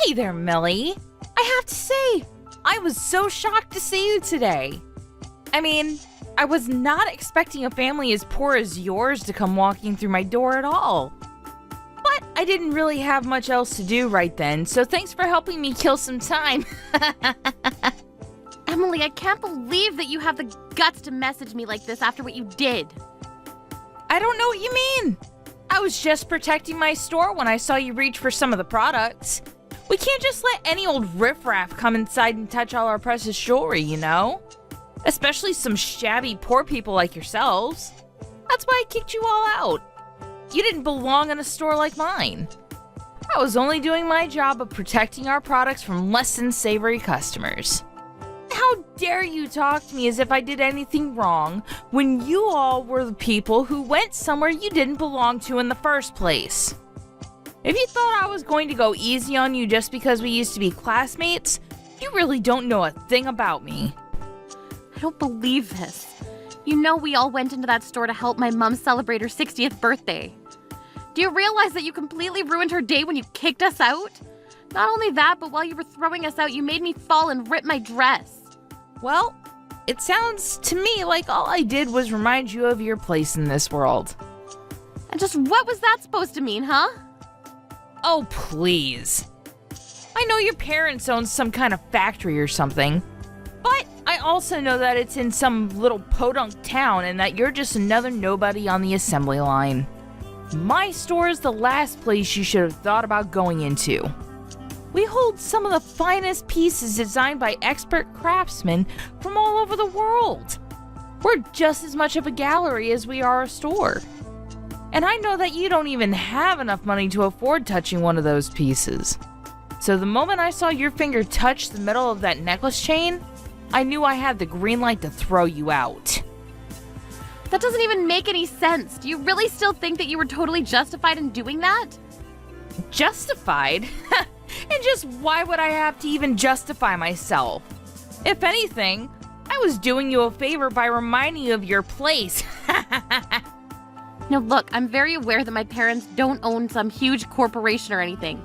Hey there, Millie. I have to say, I was so shocked to see you today. I mean, I was not expecting a family as poor as yours to come walking through my door at all. But I didn't really have much else to do right then, so thanks for helping me kill some time. Emily, I can't believe that you have the guts to message me like this after what you did. I don't know what you mean. I was just protecting my store when I saw you reach for some of the products. We can't just let any old riffraff come inside and touch all our precious jewelry, you know? Especially some shabby poor people like yourselves. That's why I kicked you all out. You didn't belong in a store like mine. I was only doing my job of protecting our products from less than savory customers. How dare you talk to me as if I did anything wrong when you all were the people who went somewhere you didn't belong to in the first place? If you thought I was going to go easy on you just because we used to be classmates, you really don't know a thing about me. I don't believe this. You know we all went into that store to help my mom celebrate her 60th birthday. Do you realize that you completely ruined her day when you kicked us out? Not only that, but while you were throwing us out, you made me fall and rip my dress. Well, it sounds to me like all I did was remind you of your place in this world. And just what was that supposed to mean, huh? Oh, please. I know your parents own some kind of factory or something, but I also know that it's in some little podunk town and that you're just another nobody on the assembly line. My store is the last place you should have thought about going into. We hold some of the finest pieces designed by expert craftsmen from all over the world. We're just as much of a gallery as we are a store. And I know that you don't even have enough money to afford touching one of those pieces. So the moment I saw your finger touch the metal of that necklace chain, I knew I had the green light to throw you out. That doesn't even make any sense. Do you really still think that you were totally justified in doing that? Justified? And just why would I have to even justify myself? If anything, I was doing you a favor by reminding you of your place. Now look, I'm very aware that my parents don't own some huge corporation or anything.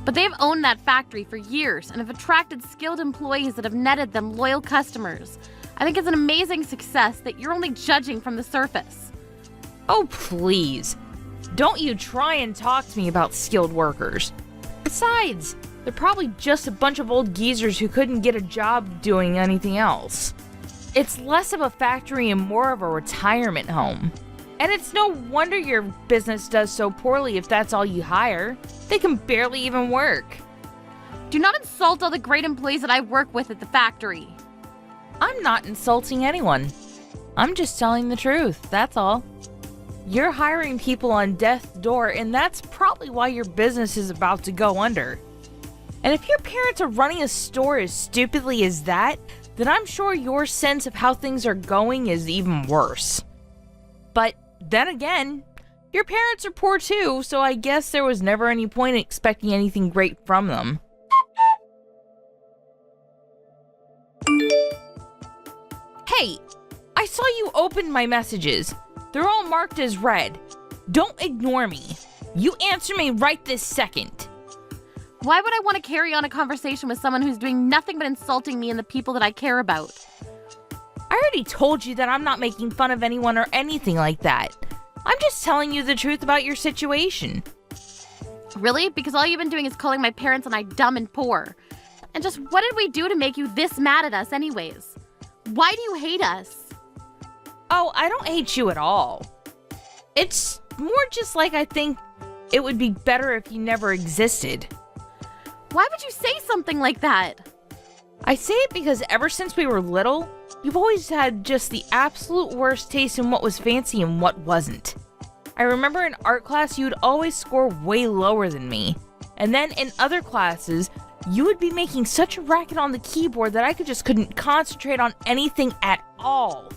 But they've owned that factory for years and have attracted skilled employees that have netted them loyal customers. I think it's an amazing success that you're only judging from the surface. Oh, please. Don't you try and talk to me about skilled workers. Besides, they're probably just a bunch of old geezers who couldn't get a job doing anything else. It's less of a factory and more of a retirement home. And it's no wonder your business does so poorly if that's all you hire. They can barely even work. Do not insult all the great employees that I work with at the factory. I'm not insulting anyone. I'm just telling the truth, that's all. You're hiring people on death's door, and that's probably why your business is about to go under. And if your parents are running a store as stupidly as that, then I'm sure your sense of how things are going is even worse. But then again, your parents are poor too, so I guess there was never any point in expecting anything great from them. Hey, I saw you open my messages. They're all marked as read. Don't ignore me. You answer me right this second. Why would I want to carry on a conversation with someone who's doing nothing but insulting me and the people that I care about? I already told you that I'm not making fun of anyone or anything like that. I'm just telling you the truth about your situation. Really? Because all you've been doing is calling my parents and I dumb and poor. And just what did we do to make you this mad at us anyways? Why do you hate us? Oh, I don't hate you at all. It's more just like I think it would be better if you never existed. Why would you say something like that? I say it because ever since we were little, you've always had just the absolute worst taste in what was fancy and what wasn't. I remember in art class you'd always score way lower than me. And then in other classes, you would be making such a racket on the keyboard that I couldn't concentrate on anything at all.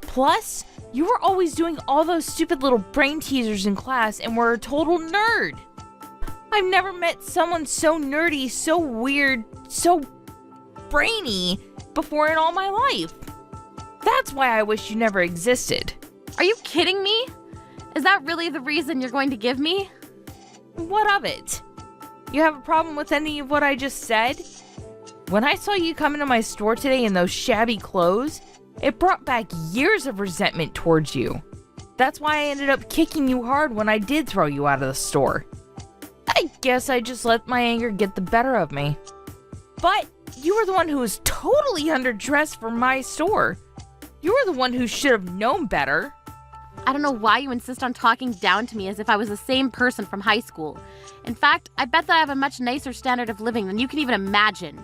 Plus, you were always doing all those stupid little brain teasers in class and were a total nerd. I've never met someone so nerdy, so weird, so brainy before in all my life. That's why I wish you never existed. Are you kidding me? Is that really the reason you're going to give me? What of it? You have a problem with any of what I just said? When I saw you come into my store today in those shabby clothes, it brought back years of resentment towards you. That's why I ended up kicking you hard when I did throw you out of the store. I guess I just let my anger get the better of me. But you were the one who was totally underdressed for my store. You were the one who should have known better. I don't know why you insist on talking down to me as if I was the same person from high school. In fact, I bet that I have a much nicer standard of living than you can even imagine.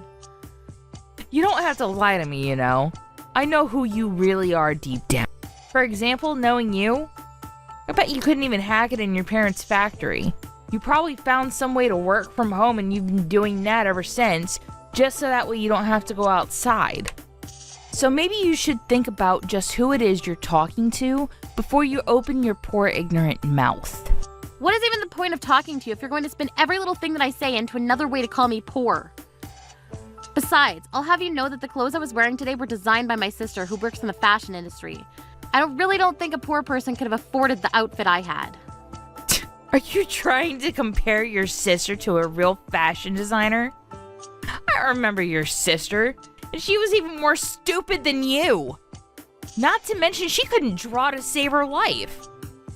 You don't have to lie to me, you know. I know who you really are deep down. For example, knowing you, I bet you couldn't even hack it in your parents' factory. You probably found some way to work from home and you've been doing that ever since, just so that way you don't have to go outside. So maybe you should think about just who it is you're talking to before you open your poor ignorant mouth. What is even the point of talking to you if you're going to spin every little thing that I say into another way to call me poor? Besides, I'll have you know that the clothes I was wearing today were designed by my sister who works in the fashion industry. I really don't think a poor person could have afforded the outfit I had. Are you trying to compare your sister to a real fashion designer? I remember your sister, and she was even more stupid than you. Not to mention she couldn't draw to save her life.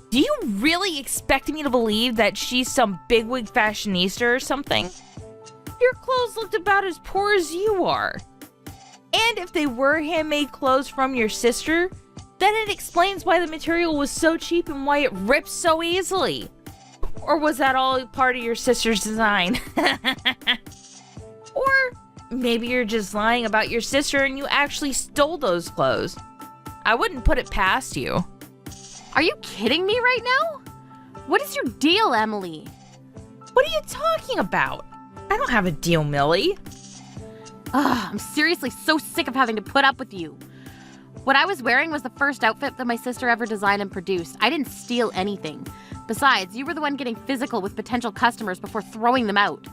Do you really expect me to believe that she's some bigwig fashionista or something? Your clothes looked about as poor as you are. And if they were handmade clothes from your sister, then it explains why the material was so cheap and why it rips so easily. Or was that all part of your sister's design? Or maybe you're just lying about your sister and you actually stole those clothes. I wouldn't put it past you. Are you kidding me right now? What is your deal, Emily? What are you talking about? I don't have a deal, Millie. I'm seriously so sick of having to put up with you. What I was wearing was the first outfit that my sister ever designed and produced. I didn't steal anything. Besides, you were the one getting physical with potential customers before throwing them out.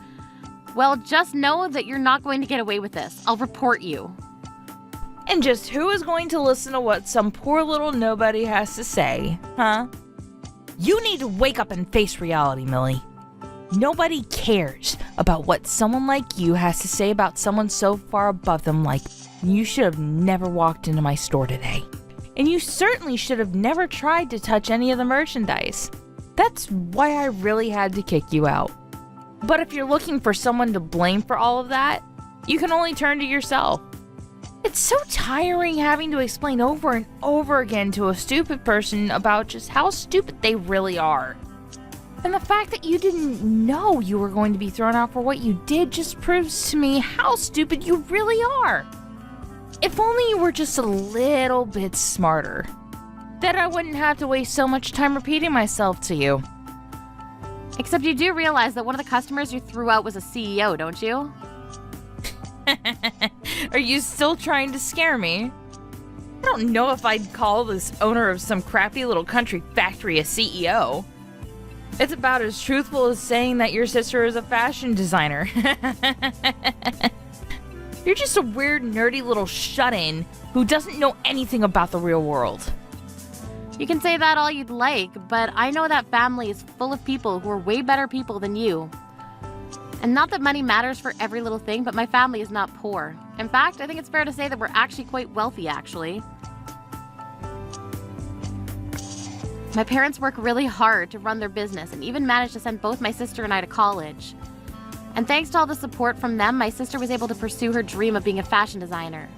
Well, just know that you're not going to get away with this. I'll report you. And just who is going to listen to what some poor little nobody has to say, huh? You need to wake up and face reality, Millie. Nobody cares about what someone like you has to say about someone so far above them like you should have never walked into my store today. And you certainly should have never tried to touch any of the merchandise. That's why I really had to kick you out. But if you're looking for someone to blame for all of that, you can only turn to yourself. It's so tiring having to explain over and over again to a stupid person about just how stupid they really are. And the fact that you didn't know you were going to be thrown out for what you did just proves to me how stupid you really are. If only you were just a little bit smarter, then I wouldn't have to waste so much time repeating myself to you. Except you do realize that one of the customers you threw out was a CEO, don't you? Are you still trying to scare me? I don't know if I'd call this owner of some crappy little country factory a CEO. It's about as truthful as saying that your sister is a fashion designer. You're just a weird, nerdy little shut-in who doesn't know anything about the real world. You can say that all you'd like, but I know that family is full of people who are way better people than you. And not that money matters for every little thing, but my family is not poor. In fact, I think it's fair to say that we're actually quite wealthy, actually. My parents work really hard to run their business and even managed to send both my sister and I to college. And thanks to all the support from them, my sister was able to pursue her dream of being a fashion designer.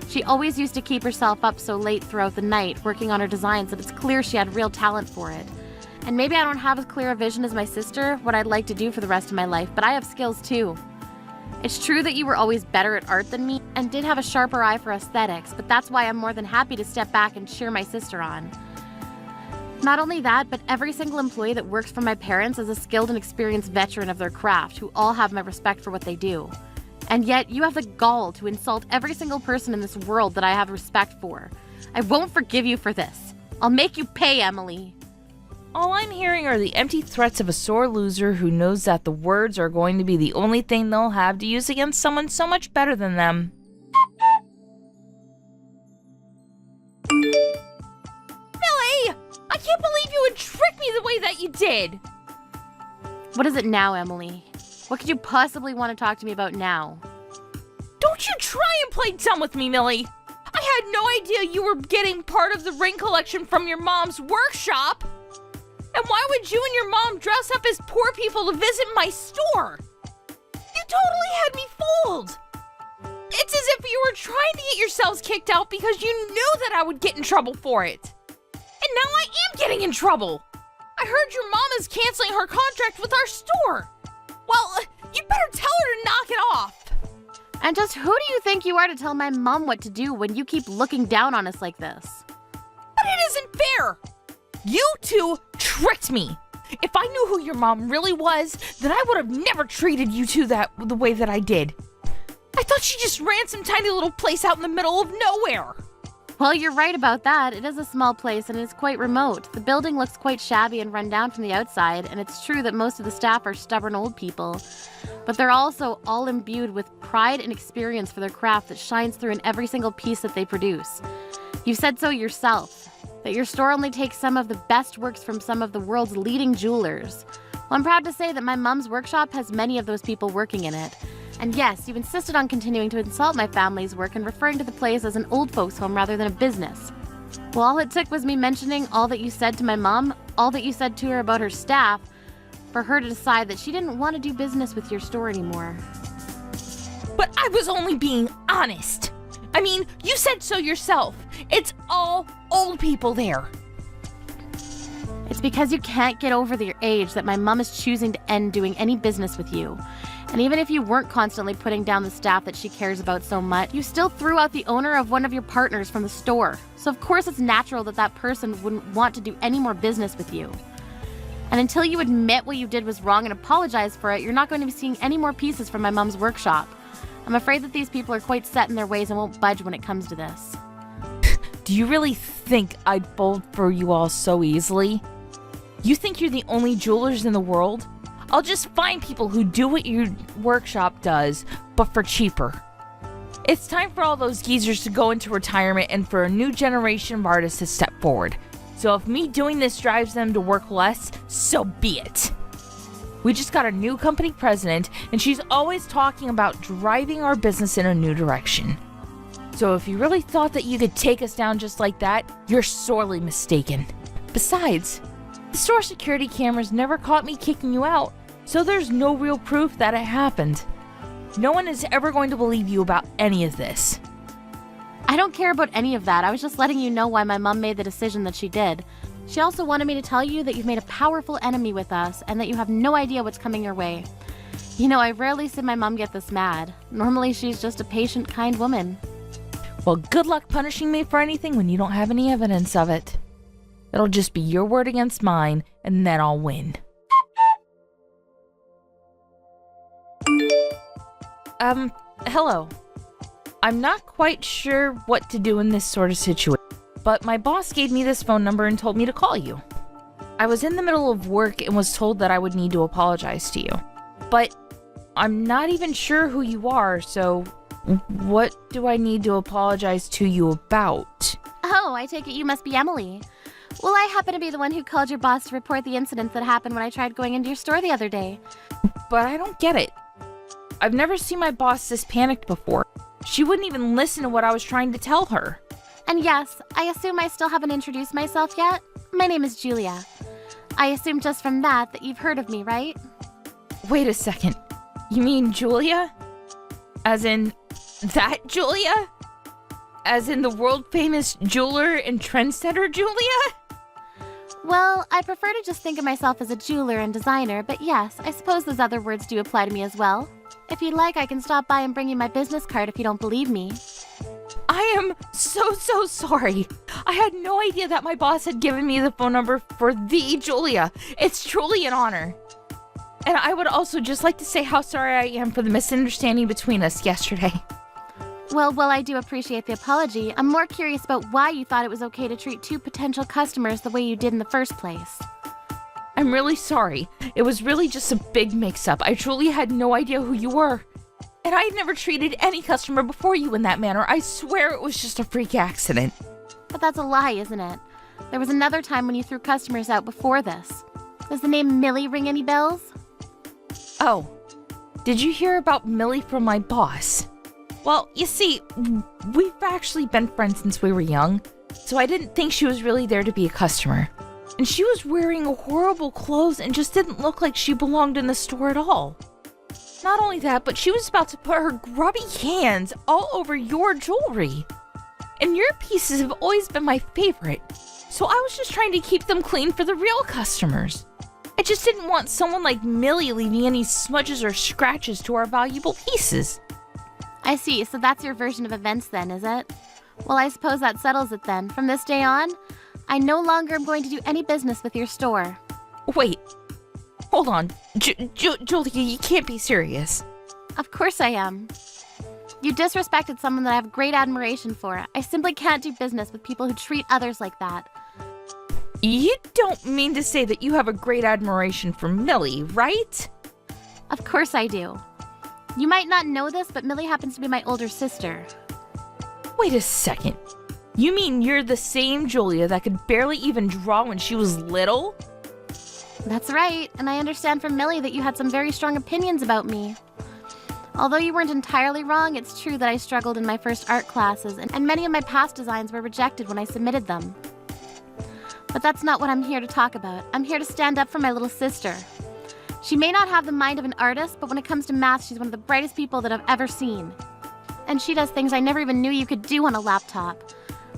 She always used to keep herself up so late throughout the night working on her designs that it's clear she had real talent for it. And maybe I don't have as clear a vision as my sister, what I'd like to do for the rest of my life, but I have skills too. It's true that you were always better at art than me and did have a sharper eye for aesthetics, but that's why I'm more than happy to step back and cheer my sister on. Not only that, but every single employee that works for my parents is a skilled and experienced veteran of their craft who all have my respect for what they do. And yet, you have the gall to insult every single person in this world that I have respect for. I won't forgive you for this. I'll make you pay, Emily. All I'm hearing are the empty threats of a sore loser who knows that the words are going to be the only thing they'll have to use against someone so much better than them. Millie! I can't believe you would trick me the way that you did! What is it now, Emily? What could you possibly want to talk to me about now? Don't you try and play dumb with me, Millie! I had no idea you were getting part of the ring collection from your mom's workshop! And why would you and your mom dress up as poor people to visit my store? You totally had me fooled! It's as if you were trying to get yourselves kicked out because you knew that I would get in trouble for it. And now I am getting in trouble! I heard your mom is canceling her contract with our store! Well, you better tell her to knock it off! And just who do you think you are to tell my mom what to do when you keep looking down on us like this? But it isn't fair! You two tricked me! If I knew who your mom really was, then I would have never treated you two the way that I did. I thought she just ran some tiny little place out in the middle of nowhere. Well, you're right about that. It is a small place and it's quite remote. The building looks quite shabby and run down from the outside, and it's true that most of the staff are stubborn old people. But they're also all imbued with pride and experience for their craft that shines through in every single piece that they produce. You've said so yourself, that your store only takes some of the best works from some of the world's leading jewelers. Well, I'm proud to say that my mom's workshop has many of those people working in it. And yes, you insisted on continuing to insult my family's work and referring to the place as an old folks' home rather than a business. Well, all it took was me mentioning all that you said to my mom, all that you said to her about her staff, for her to decide that she didn't want to do business with your store anymore. But I was only being honest. I mean, you said so yourself. It's all old people there. It's because you can't get over your age that my mom is choosing to end doing any business with you. And even if you weren't constantly putting down the staff that she cares about so much, you still threw out the owner of one of your partners from the store. So of course it's natural that that person wouldn't want to do any more business with you. And until you admit what you did was wrong and apologize for it, you're not going to be seeing any more pieces from my mom's workshop. I'm afraid that these people are quite set in their ways and won't budge when it comes to this. Do you really think I'd fold for you all so easily? You think you're the only jewelers in the world? I'll just find people who do what your workshop does, but for cheaper. It's time for all those geezers to go into retirement and for a new generation of artists to step forward. So if me doing this drives them to work less, so be it. We just got a new company president, and she's always talking about driving our business in a new direction. So if you really thought that you could take us down just like that, you're sorely mistaken. Besides, the store security cameras never caught me kicking you out, so there's no real proof that it happened. No one is ever going to believe you about any of this. I don't care about any of that. I was just letting you know why my mom made the decision that she did. She also wanted me to tell you that you've made a powerful enemy with us and that you have no idea what's coming your way. You know, I rarely see my mom get this mad. Normally, she's just a patient, kind woman. Well, good luck punishing me for anything when you don't have any evidence of it. It'll just be your word against mine, and then I'll win. Hello. I'm not quite sure what to do in this sort of situation, but my boss gave me this phone number and told me to call you. I was in the middle of work and was told that I would need to apologize to you, but I'm not even sure who you are, so what do I need to apologize to you about? Oh, I take it you must be Emily. Well, I happen to be the one who called your boss to report the incident that happened when I tried going into your store the other day. But I don't get it. I've never seen my boss this panicked before. She wouldn't even listen to what I was trying to tell her. And yes, I assume I still haven't introduced myself yet. My name is Julia. I assume just from that you've heard of me, right? Wait a second. You mean Julia? As in that Julia? As in the world-famous jeweler and trendsetter Julia? Well, I prefer to just think of myself as a jeweler and designer, but yes, I suppose those other words do apply to me as well. If you'd like, I can stop by and bring you my business card if you don't believe me. I am so sorry. I had no idea that my boss had given me the phone number for the Julia. It's truly an honor. And I would also just like to say how sorry I am for the misunderstanding between us yesterday. Well, while I do appreciate the apology, I'm more curious about why you thought it was okay to treat two potential customers the way you did in the first place. I'm really sorry. It was really just a big mix-up. I truly had no idea who you were. And I had never treated any customer before you in that manner. I swear it was just a freak accident. But that's a lie, isn't it? There was another time when you threw customers out before this. Does the name Millie ring any bells? Oh, Did you hear about Millie from my boss? Well, you see, we've actually been friends since we were young, so I didn't think she was really there to be a customer. And she was wearing horrible clothes and just didn't look like she belonged in the store at all. Not only that, but she was about to put her grubby hands all over your jewelry. And your pieces have always been my favorite, so I was just trying to keep them clean for the real customers. I just didn't want someone like Millie leaving any smudges or scratches to our valuable pieces. I see, so that's your version of events then, is it? Well, I suppose that settles it then. From this day on, I no longer am going to do any business with your store. Wait, hold on. Julia, you can't be serious. Of course I am. You disrespected someone that I have great admiration for. I simply can't do business with people who treat others like that. You don't mean to say that you have a great admiration for Millie, right? Of course I do. You might not know this, but Millie happens to be my older sister. Wait a second. You mean you're the same Julia that could barely even draw when she was little? That's right, and I understand from Millie that you had some very strong opinions about me. Although you weren't entirely wrong, it's true that I struggled in my first art classes, and many of my past designs were rejected when I submitted them. But that's not what I'm here to talk about. I'm here to stand up for my little sister. She may not have the mind of an artist, but when it comes to math, she's one of the brightest people that I've ever seen. And she does things I never even knew you could do on a laptop.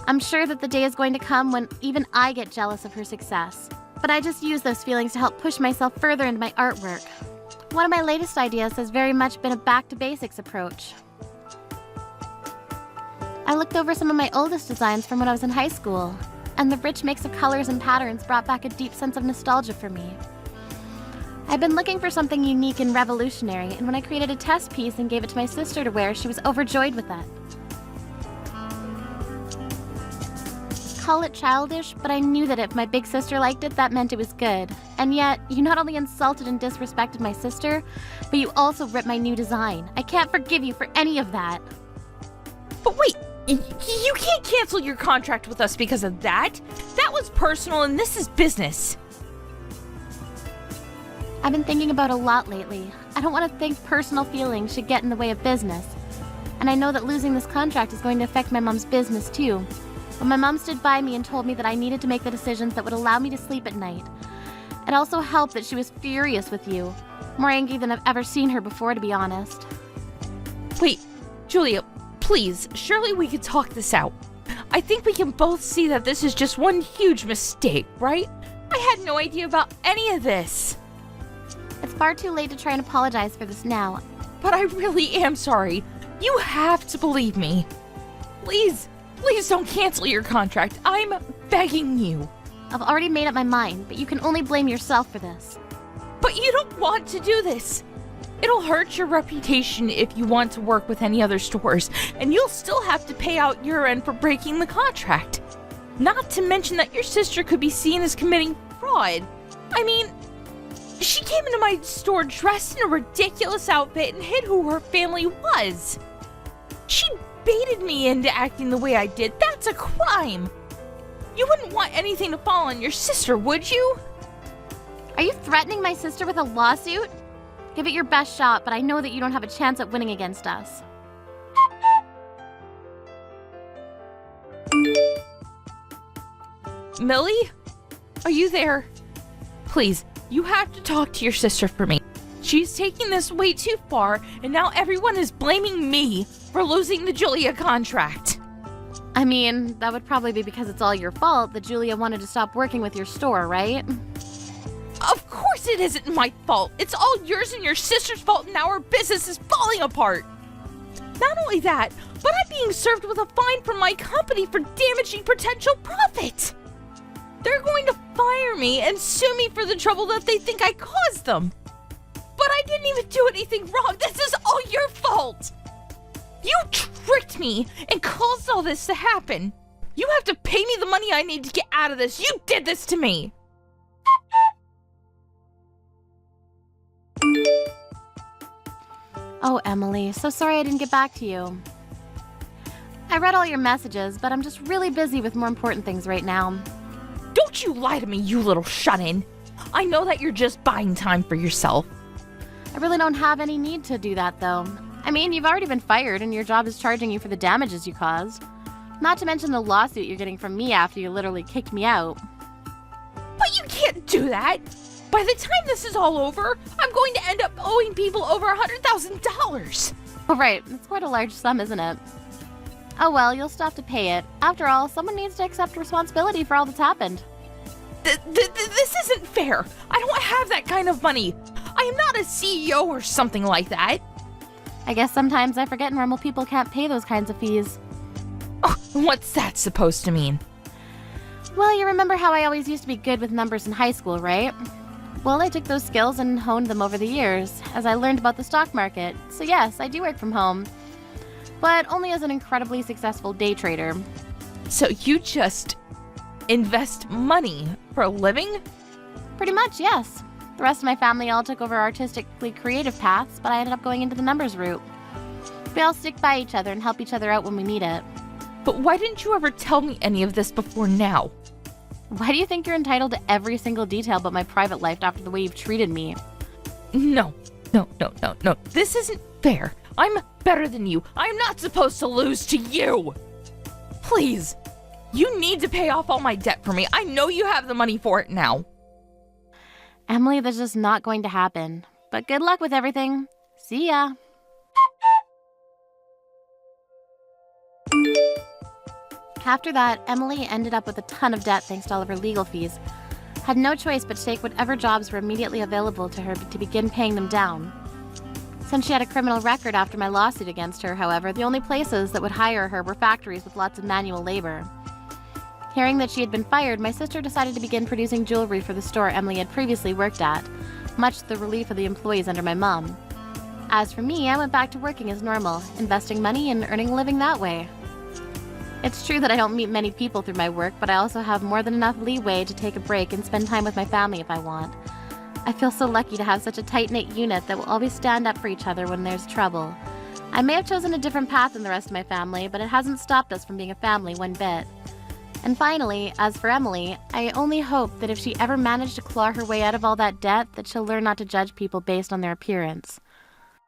I'm sure that the day is going to come when even I get jealous of her success. But I just use those feelings to help push myself further into my artwork. One of my latest ideas has very much been a back-to-basics approach. I looked over some of my oldest designs from when I was in high school, and the rich mix of colors and patterns brought back a deep sense of nostalgia for me. I've been looking for something unique and revolutionary, and when I created a test piece and gave it to my sister to wear, she was overjoyed with it. Call it childish, but I knew that if my big sister liked it, that meant it was good. And yet, you not only insulted and disrespected my sister, but you also ripped my new design. I can't forgive you for any of that. But wait, you can't cancel your contract with us because of that. That was personal and this is business. I've been thinking about a lot lately. I don't want to think personal feelings should get in the way of business. And I know that losing this contract is going to affect my mom's business too. But my mom stood by me and told me that I needed to make the decisions that would allow me to sleep at night. It also helped that she was furious with you. More angry than I've ever seen her before, to be honest. Wait, Julia, please, surely we could talk this out. I think we can both see that this is just one huge mistake, right? I had no idea about any of this. It's far too late to try and apologize for this now. But I really am sorry. You have to believe me. Please don't cancel your contract. I'm begging you. I've already made up my mind, but you can only blame yourself for this. But you don't want to do this. It'll hurt your reputation if you want to work with any other stores, and you'll still have to pay out your end for breaking the contract. Not to mention that your sister could be seen as committing fraud. I mean, she came into my store dressed in a ridiculous outfit and hid who her family was. She baited me into acting the way I did. That's a crime. You wouldn't want anything to fall on your sister, would you? Are you threatening my sister with a lawsuit? Give it your best shot, but I know that you don't have a chance at winning against us. Millie? Are you there? Please, you have to talk to your sister for me. She's taking this way too far, and now everyone is blaming me for losing the Julia contract. I mean, that would probably be because it's all your fault that Julia wanted to stop working with your store, right? Of course it isn't my fault. It's all yours and your sister's fault, and now our business is falling apart. Not only that, but I'm being served with a fine from my company for damaging potential profit. They're going to fire me and sue me for the trouble that they think I caused them. But I didn't even do anything wrong. This is all your fault. You tricked me and caused all this to happen. You have to pay me the money I need to get out of this. You did this to me. Oh, Emily, so sorry I didn't get back to you. I read all your messages, but I'm just really busy with more important things right now. Don't you lie to me, you little shut-in. I know that you're just buying time for yourself. I really don't have any need to do that, though. I mean, you've already been fired and your job is charging you for the damages you caused. Not to mention the lawsuit you're getting from me after you literally kicked me out. But you can't do that! By the time this is all over, I'm going to end up owing people over $100,000! Oh, right. It's quite a large sum, isn't it? Oh well, you'll still have to pay it. After all, someone needs to accept responsibility for all that's happened. This isn't fair! I don't have that kind of money! I am not a CEO or something like that! I guess sometimes I forget normal people can't pay those kinds of fees. Oh, what's that supposed to mean? Well, you remember how I always used to be good with numbers in high school, right? Well, I took those skills and honed them over the years, as I learned about the stock market. So yes, I do work from home. But only as an incredibly successful day trader. So you just invest money for a living? Pretty much, yes. The rest of my family all took over artistically creative paths, but I ended up going into the numbers route. We all stick by each other and help each other out when we need it. But why didn't you ever tell me any of this before now? Why do you think you're entitled to every single detail about my private life after the way you've treated me? No. This isn't fair. I'm better than you. I'm not supposed to lose to you. Please. You need to pay off all my debt for me. I know you have the money for it now. Emily, that's just not going to happen. But good luck with everything. See ya. After that, Emily ended up with a ton of debt thanks to all of her legal fees. Had no choice but to take whatever jobs were immediately available to her to begin paying them down. Since she had a criminal record after my lawsuit against her, however, the only places that would hire her were factories with lots of manual labor. Hearing that she had been fired, my sister decided to begin producing jewelry for the store Emily had previously worked at, much to the relief of the employees under my mom. As for me, I went back to working as normal, investing money and earning a living that way. It's true that I don't meet many people through my work, but I also have more than enough leeway to take a break and spend time with my family if I want. I feel so lucky to have such a tight-knit unit that will always stand up for each other when there's trouble. I may have chosen a different path than the rest of my family, but it hasn't stopped us from being a family one bit. And finally, as for Emily, I only hope that if she ever managed to claw her way out of all that debt, that she'll learn not to judge people based on their appearance.